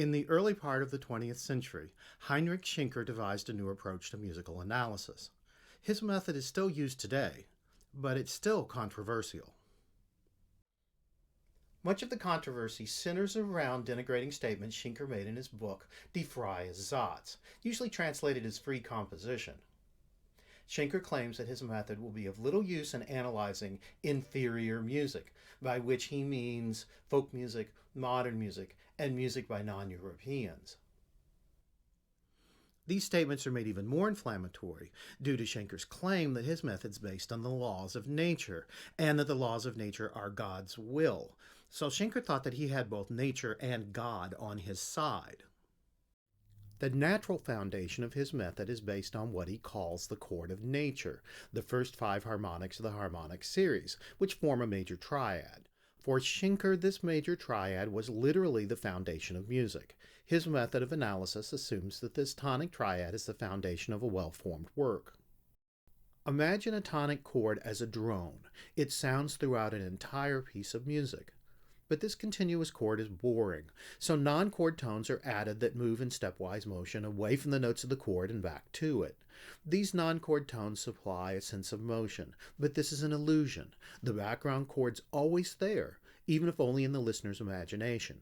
In the early part of the 20th century, Heinrich Schenker devised a new approach to musical analysis. His method is still used today, but it's still controversial. Much of the controversy centers around denigrating statements Schenker made in his book Die freie Satz, usually translated as free composition. Schenker claims that his method will be of little use in analyzing inferior music, by which he means folk music, modern music, and music by non-Europeans. These statements are made even more inflammatory due to Schenker's claim that his method's based on the laws of nature, and that the laws of nature are God's will. So Schenker thought that he had both nature and God on his side. The natural foundation of his method is based on what he calls the chord of nature, the first 5 harmonics of the harmonic series, which form a major triad. For Schenker, this major triad was literally the foundation of music. His method of analysis assumes that this tonic triad is the foundation of a well-formed work. Imagine a tonic chord as a drone. It sounds throughout an entire piece of music. But this continuous chord is boring, so non-chord tones are added that move in stepwise motion away from the notes of the chord and back to it. These non-chord tones supply a sense of motion, but this is an illusion. The background chord's always there, even if only in the listener's imagination.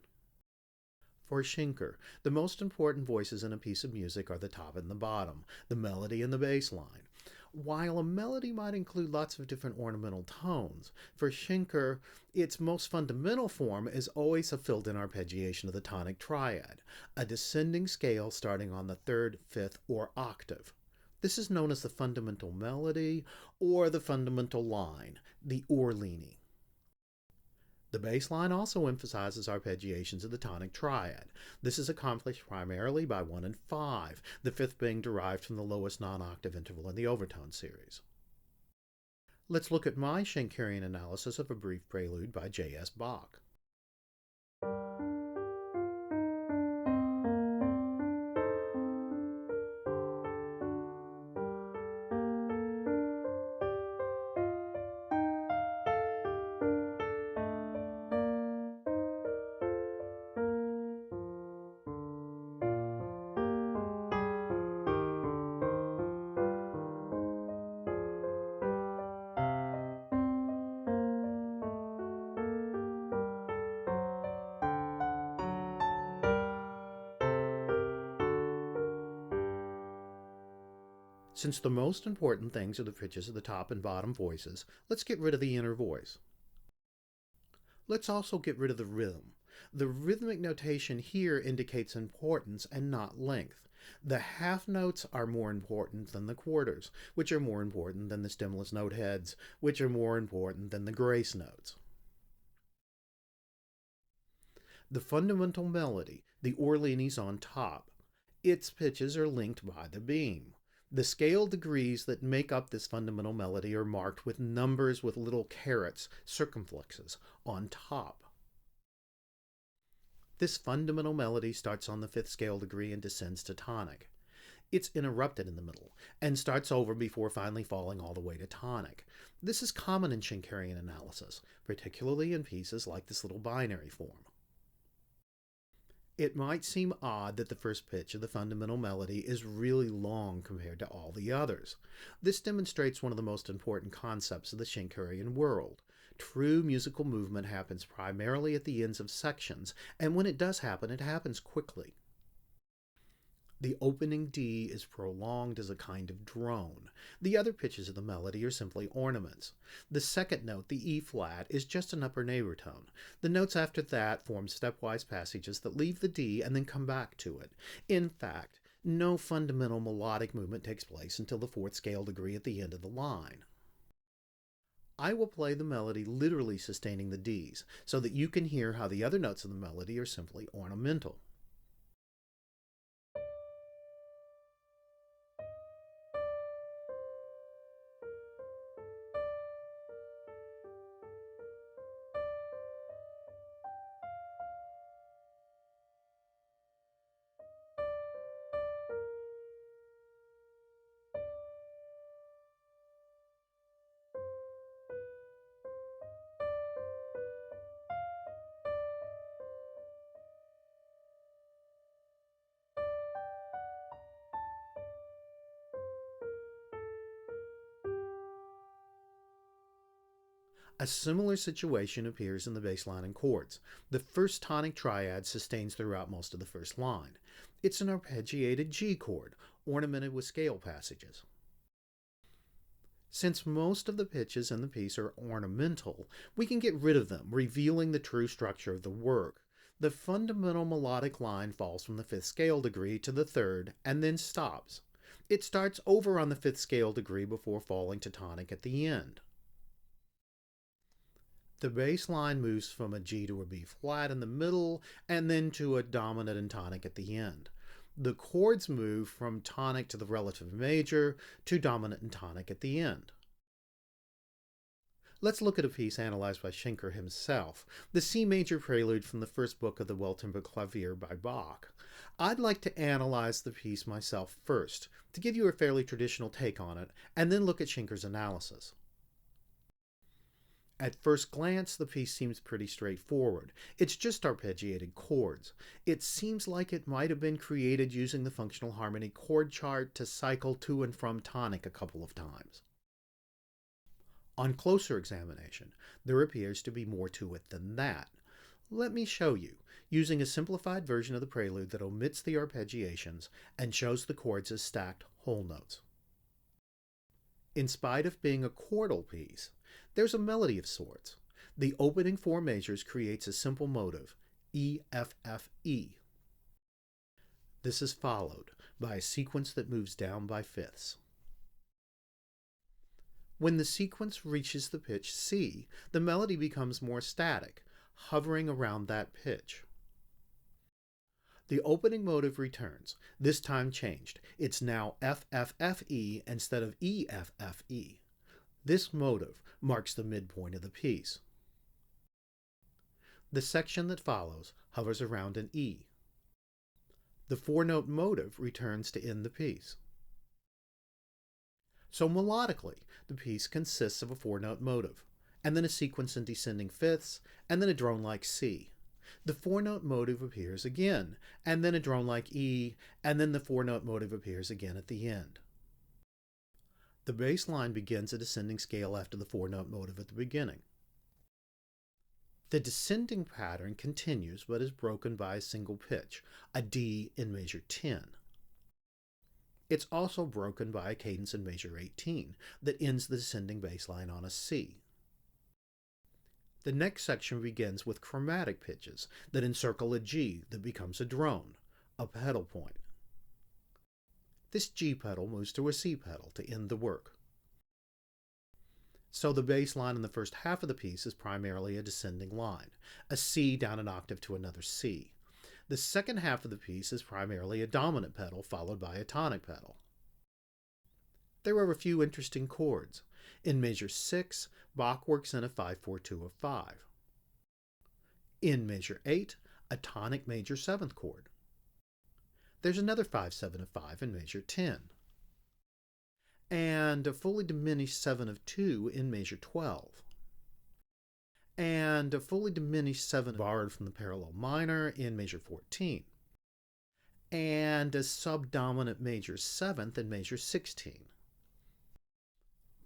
For Schenker, the most important voices in a piece of music are the top and the bottom, the melody and the bass line. While a melody might include lots of different ornamental tones, for Schenker, its most fundamental form is always a filled-in arpeggiation of the tonic triad, a descending scale starting on the 3rd, 5th, or octave. This is known as the fundamental melody or the fundamental line, the Ohrlinie. The bass line also emphasizes arpeggiations of the tonic triad. This is accomplished primarily by 1 and 5, the 5th being derived from the lowest non-octave interval in the overtone series. Let's look at my Schenkerian analysis of a brief prelude by J.S. Bach. Since the most important things are the pitches of the top and bottom voices, let's get rid of the inner voice. Let's also get rid of the rhythm. The rhythmic notation here indicates importance and not length. The half notes are more important than the quarters, which are more important than the stemless note heads, which are more important than the grace notes. The fundamental melody, the Ohrlinie's on top. Its pitches are linked by the beam. The scale degrees that make up this fundamental melody are marked with numbers with little carets, circumflexes, on top. This fundamental melody starts on the 5th scale degree and descends to tonic. It's interrupted in the middle and starts over before finally falling all the way to tonic. This is common in Schenkerian analysis, particularly in pieces like this little binary form. It might seem odd that the first pitch of the fundamental melody is really long compared to all the others. This demonstrates one of the most important concepts of the Schenkerian world. True musical movement happens primarily at the ends of sections, and when it does happen, it happens quickly. The opening D is prolonged as a kind of drone. The other pitches of the melody are simply ornaments. The second note, the E flat, is just an upper neighbor tone. The notes after that form stepwise passages that leave the D and then come back to it. In fact, no fundamental melodic movement takes place until the 4th scale degree at the end of the line. I will play the melody literally sustaining the Ds, so that you can hear how the other notes of the melody are simply ornamental. A similar situation appears in the bass line and chords. The first tonic triad sustains throughout most of the first line. It's an arpeggiated G chord, ornamented with scale passages. Since most of the pitches in the piece are ornamental, we can get rid of them, revealing the true structure of the work. The fundamental melodic line falls from the fifth scale degree to the third and then stops. It starts over on the fifth scale degree before falling to tonic at the end. The bass line moves from a G to a B flat in the middle and then to a dominant and tonic at the end. The chords move from tonic to the relative major to dominant and tonic at the end. Let's look at a piece analyzed by Schenker himself, the C major prelude from the first book of the Well-Tempered Clavier by Bach. I'd like to analyze the piece myself first, to give you a fairly traditional take on it, and then look at Schenker's analysis. At first glance, the piece seems pretty straightforward. It's just arpeggiated chords. It seems like it might have been created using the functional harmony chord chart to cycle to and from tonic a couple of times. On closer examination, there appears to be more to it than that. Let me show you, using a simplified version of the prelude that omits the arpeggiations and shows the chords as stacked whole notes. In spite of being a chordal piece, there's a melody of sorts. The opening four measures creates a simple motive, E, F, F, E. This is followed by a sequence that moves down by fifths. When the sequence reaches the pitch C, the melody becomes more static, hovering around that pitch. The opening motive returns, this time changed. It's now F, F, F, E instead of E, F, F, E. This motive marks the midpoint of the piece. The section that follows hovers around an E. The four-note motive returns to end the piece. So melodically, the piece consists of a four-note motive, and then a sequence in descending fifths, and then a drone-like C. The four-note motive appears again, and then a drone-like E, and then the four-note motive appears again at the end. The bass line begins a descending scale after the four-note motive at the beginning. The descending pattern continues but is broken by a single pitch, a D in measure 10. It's also broken by a cadence in measure 18 that ends the descending bass line on a C. The next section begins with chromatic pitches that encircle a G that becomes a drone, a pedal point. This G pedal moves to a C pedal to end the work. So the bass line in the first half of the piece is primarily a descending line, a C down an octave to another C. The second half of the piece is primarily a dominant pedal followed by a tonic pedal. There are a few interesting chords. In measure 6, Bach works in a 5-4-2 of 5. In measure 8, a tonic major 7th chord. There's another 5-7 of 5 in measure 10. And a fully diminished 7 of 2 in measure 12. And a fully diminished 7 borrowed from the parallel minor in measure 14. And a subdominant major 7th in measure 16.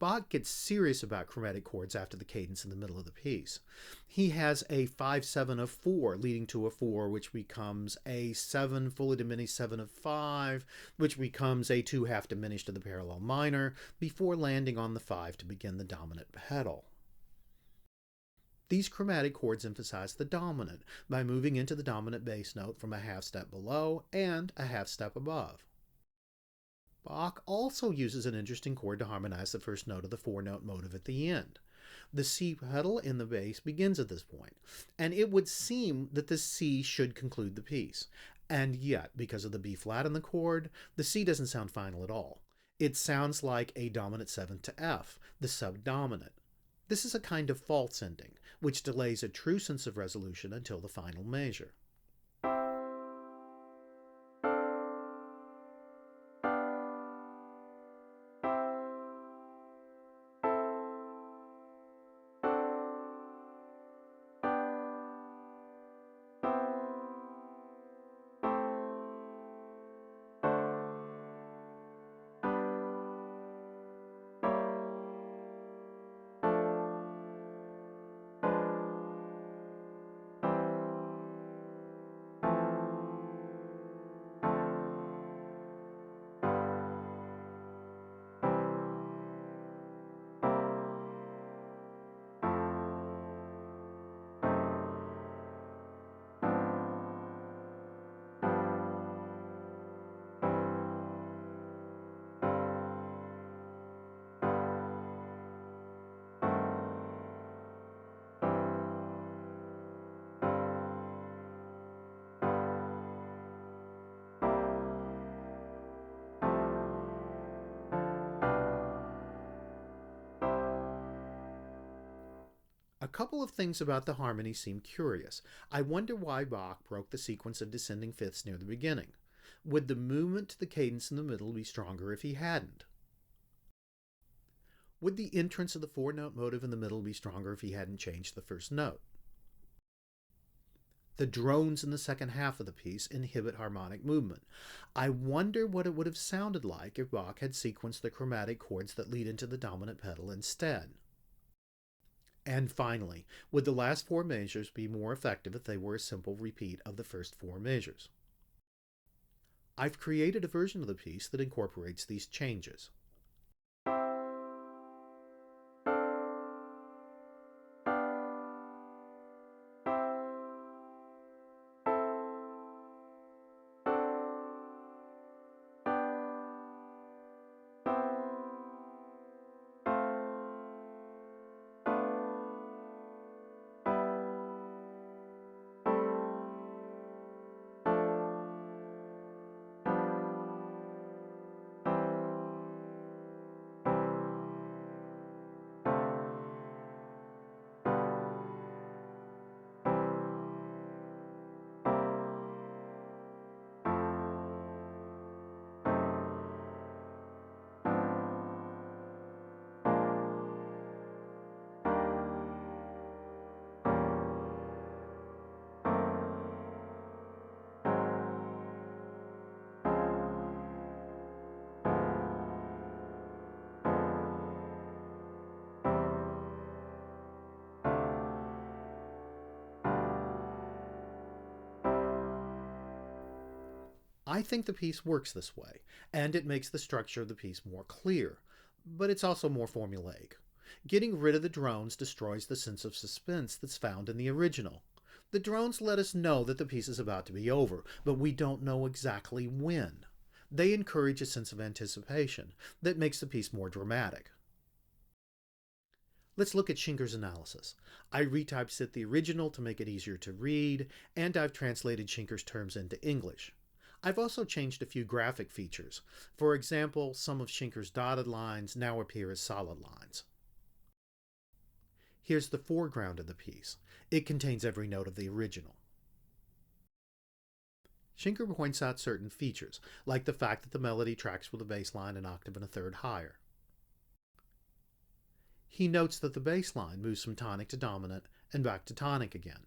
Bach gets serious about chromatic chords after the cadence in the middle of the piece. He has a 5-7 of 4 leading to a 4, which becomes a 7 fully diminished 7 of 5, which becomes a 2 half diminished of the parallel minor, before landing on the 5 to begin the dominant pedal. These chromatic chords emphasize the dominant by moving into the dominant bass note from a half step below and a half step above. Bach also uses an interesting chord to harmonize the first note of the four-note motive at the end. The C pedal in the bass begins at this point, and it would seem that the C should conclude the piece. And yet, because of the B flat in the chord, the C doesn't sound final at all. It sounds like a dominant 7th to F, the subdominant. This is a kind of false ending, which delays a true sense of resolution until the final measure. A couple of things about the harmony seem curious. I wonder why Bach broke the sequence of descending fifths near the beginning. Would the movement to the cadence in the middle be stronger if he hadn't? Would the entrance of the four-note motive in the middle be stronger if he hadn't changed the first note? The drones in the second half of the piece inhibit harmonic movement. I wonder what it would have sounded like if Bach had sequenced the chromatic chords that lead into the dominant pedal instead. And finally, would the last four measures be more effective if they were a simple repeat of the first four measures? I've created a version of the piece that incorporates these changes. I think the piece works this way, and it makes the structure of the piece more clear, but it's also more formulaic. Getting rid of the drones destroys the sense of suspense that's found in the original. The drones let us know that the piece is about to be over, but we don't know exactly when. They encourage a sense of anticipation that makes the piece more dramatic. Let's look at Schenker's analysis. I retypeset the original to make it easier to read, and I've translated Schenker's terms into English. I've also changed a few graphic features. For example, some of Schenker's dotted lines now appear as solid lines. Here's the foreground of the piece. It contains every note of the original. Schenker points out certain features, like the fact that the melody tracks with a bass line an octave and a third higher. He notes that the bass line moves from tonic to dominant and back to tonic again.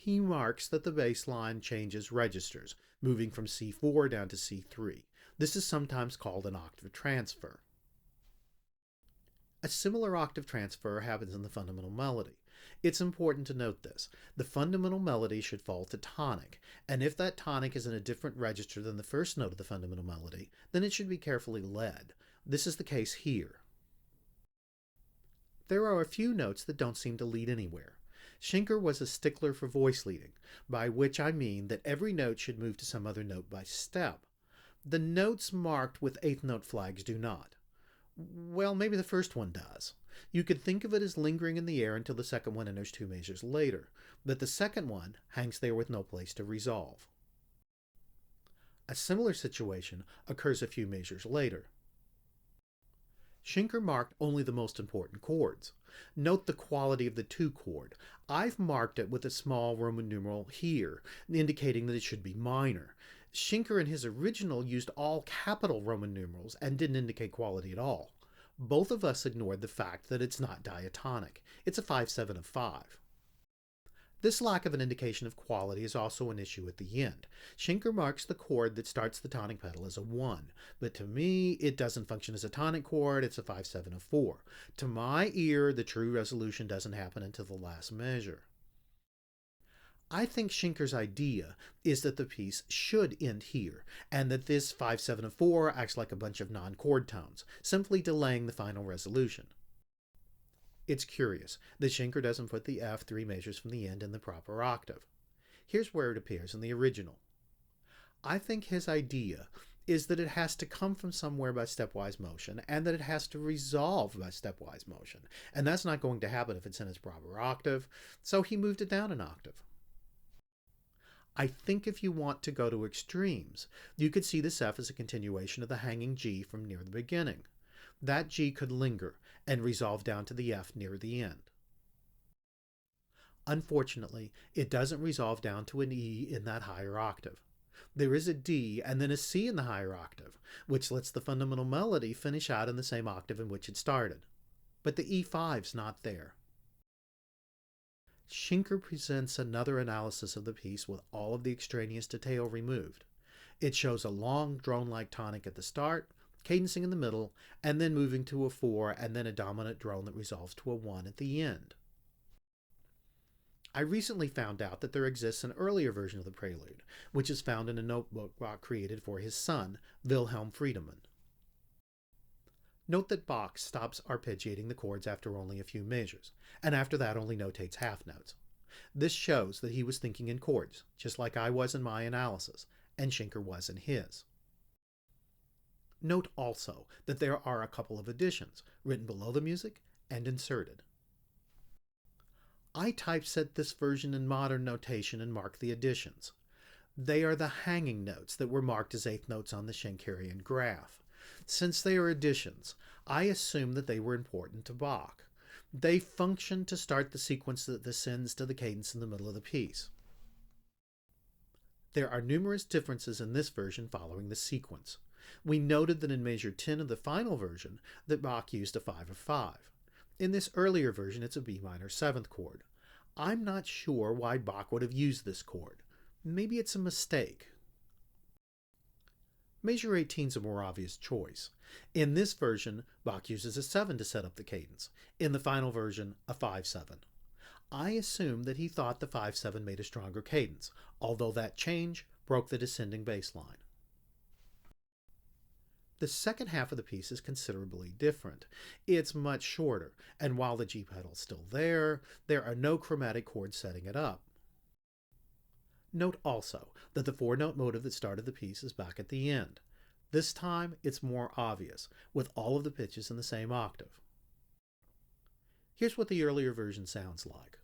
He marks that the bass line changes registers, moving from C4 down to C3. This is sometimes called an octave transfer. A similar octave transfer happens in the fundamental melody. It's important to note this. The fundamental melody should fall to tonic, and if that tonic is in a different register than the first note of the fundamental melody, then it should be carefully led. This is the case here. There are a few notes that don't seem to lead anywhere. Schenker was a stickler for voice leading, by which I mean that every note should move to some other note by step. The notes marked with eighth note flags do not. Well, maybe the first one does. You could think of it as lingering in the air until the second one enters two measures later, but the second one hangs there with no place to resolve. A similar situation occurs a few measures later. Schenker marked only the most important chords. Note the quality of the two chord. I've marked it with a small Roman numeral here, indicating that it should be minor. Schenker in his original used all capital Roman numerals and didn't indicate quality at all. Both of us ignored the fact that it's not diatonic. It's a 5/7 of 5. This lack of an indication of quality is also an issue at the end. Schenker marks the chord that starts the tonic pedal as a 1, but to me it doesn't function as a tonic chord, it's a 5/7 of 4. To my ear, the true resolution doesn't happen until the last measure. I think Schenker's idea is that the piece should end here, and that this 5/7 of 4 acts like a bunch of non-chord tones, simply delaying the final resolution. It's curious that Schenker doesn't put the F 3 measures from the end in the proper octave. Here's where it appears in the original. I think his idea is that it has to come from somewhere by stepwise motion, and that it has to resolve by stepwise motion, and that's not going to happen if it's in its proper octave, so he moved it down an octave. I think if you want to go to extremes, you could see this F as a continuation of the hanging G from near the beginning. That G could linger and resolve down to the F near the end. Unfortunately, it doesn't resolve down to an E in that higher octave. There is a D and then a C in the higher octave, which lets the fundamental melody finish out in the same octave in which it started. But the E5's not there. Schenker presents another analysis of the piece with all of the extraneous detail removed. It shows a long drone-like tonic at the start, cadencing in the middle, and then moving to a 4 and then a dominant drone that resolves to a 1 at the end. I recently found out that there exists an earlier version of the prelude, which is found in a notebook Bach created for his son, Wilhelm Friedemann. Note that Bach stops arpeggiating the chords after only a few measures, and after that only notates half notes. This shows that he was thinking in chords, just like I was in my analysis, and Schenker was in his. Note also that there are a couple of additions, written below the music and inserted. I typeset this version in modern notation and mark the additions. They are the hanging notes that were marked as eighth notes on the Schenkerian graph. Since they are additions, I assume that they were important to Bach. They function to start the sequence that descends to the cadence in the middle of the piece. There are numerous differences in this version following the sequence. We noted that in measure 10 of the final version that Bach used a 5 of 5. In this earlier version, it's a B minor 7th chord. I'm not sure why Bach would have used this chord. Maybe it's a mistake. Measure 18 is a more obvious choice. In this version, Bach uses a 7 to set up the cadence. In the final version, a 5-7. I assume that he thought the 5-7 made a stronger cadence, although that change broke the descending bass line. The second half of the piece is considerably different. It's much shorter, and while the G pedal's still there are no chromatic chords setting it up. Note also that the 4-note motive that started the piece is back at the end. This time it's more obvious, with all of the pitches in the same octave. Here's what the earlier version sounds like.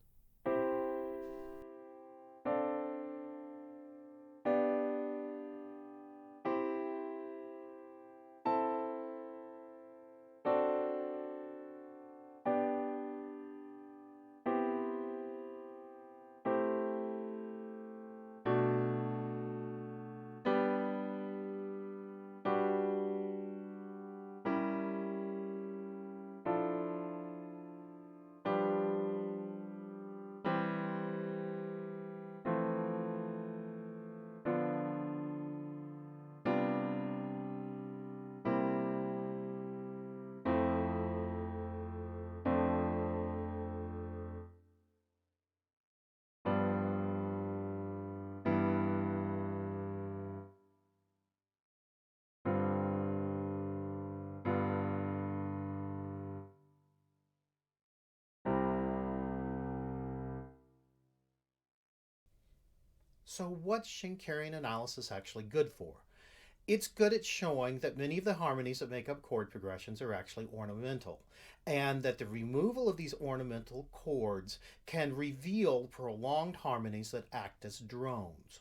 So what's Schenkerian analysis actually good for? It's good at showing that many of the harmonies that make up chord progressions are actually ornamental, and that the removal of these ornamental chords can reveal prolonged harmonies that act as drones.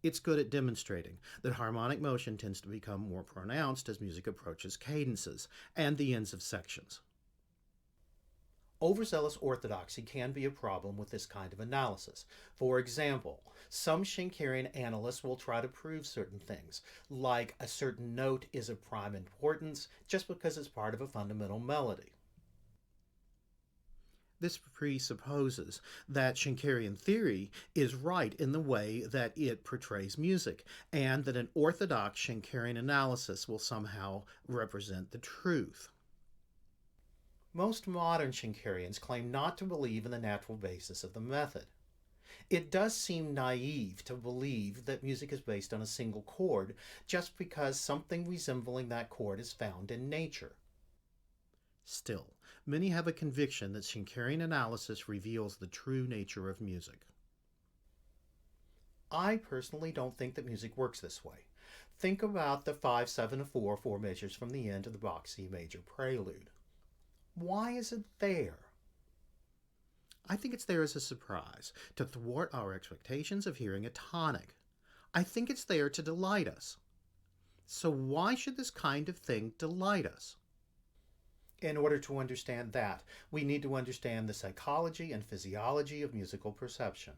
It's good at demonstrating that harmonic motion tends to become more pronounced as music approaches cadences and the ends of sections. Overzealous orthodoxy can be a problem with this kind of analysis. For example, some Schenkerian analysts will try to prove certain things, like a certain note is of prime importance just because it's part of a fundamental melody. This presupposes that Schenkerian theory is right in the way that it portrays music, and that an orthodox Schenkerian analysis will somehow represent the truth. Most modern Schenkerians claim not to believe in the natural basis of the method. It does seem naive to believe that music is based on a single chord just because something resembling that chord is found in nature. Still, many have a conviction that Schenkerian analysis reveals the true nature of music. I personally don't think that music works this way. Think about the 5-7-4 4 measures from the end of the Bach C major prelude. Why is it there? I think it's there as a surprise, to thwart our expectations of hearing a tonic. I think it's there to delight us. So why should this kind of thing delight us? In order to understand that, we need to understand the psychology and physiology of musical perception.